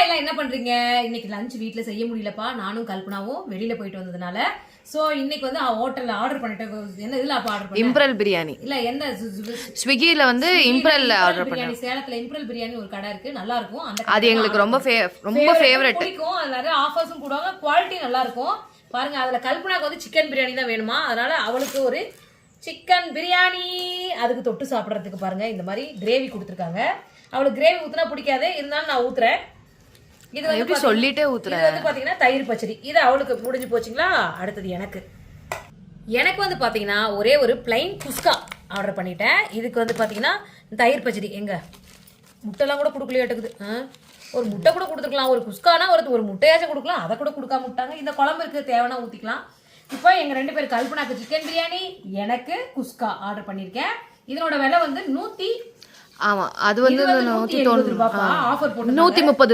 எல்லாம் என்ன பண்றீங்க? இன்னைக்கு லஞ்ச் வீட்ல செய்ய முடியலப்பா, நானும் கல்பனாவும் வெளியில போயிட்டு வந்ததுனால. சோ இன்னைக்கு வந்து ஹோட்டல்ல ஆர்டர் பண்ணிட்டேன். என்ன இதுல அப்ப ஆர்டர் பண்ணேன்? இம்பரல் பிரியாணி. இல்ல என்ன ஸ்விக்கில வந்து இம்பரல் ஆர்டர் பண்ணேன். சேலத்துல இம்பரல் பிரியாணி ஒரு கடை இருக்கு, நல்லா இருக்கும். அந்த அது எங்களுக்கு ரொம்ப ஃபேவரட். பிடிக்கும். அது நிறைய ஆஃபர்ஸும் போடுவாங்க, குவாலிட்டி நல்லா இருக்கும். பாருங்க, அதுல கல்பனாக்கு வந்து சிக்கன் பிரியாணி தான் வேணுமா, அதனால அவளுக்கு ஒரு சிக்கன் பிரியாணி. அதுக்கு தொட்டு சாப்பிட்றதுக்கு பாருங்க இந்த மாதிரி கிரேவி கொடுத்துருக்காங்க. அவளுக்கு கிரேவி ஊத்துனா பிடிக்காது, இருந்தாலும் நான் ஊத்துறேன். இது வந்து சொல்லிட்டே ஊத்துறேன். இது வந்து பாத்தீங்கன்னா தயிர் பச்சடி. இது அவளுக்கு முடிஞ்சு போச்சுங்களா. அடுத்தது எனக்கு வந்து பாத்தீங்கன்னா ஒரே ஒரு பிளைன் குஸ்கா ஆர்டர் பண்ணிட்டேன். இதுக்கு வந்து பாத்தீங்கன்னா தயிர் பச்சடி. எங்க முட்டைலாம் கூட கொடுக்கலையாட்டுக்குது. ஒரு முட்டை கூட கொடுத்துருக்கலாம். ஒரு குஸ்கானா ஒரு முட்டையாச்சும் கொடுக்கலாம், அதை கூட கொடுக்காம விட்டாங்க. இந்த குழம்பு இருக்கு, தேவைன்னா ஊத்திக்கலாம். இப்போ எங்க 2 பேர் கல்பனாக்கு சிக்கன் பிரியாணி, எனக்கு குஸ்கா ஆர்டர் பண்ணிருக்கேன். இதனோட விலை வந்து 100. ஆமா, அது வந்து 190 ரூபாய் ஆஃபர் போட்டு 130 ரூபாய்.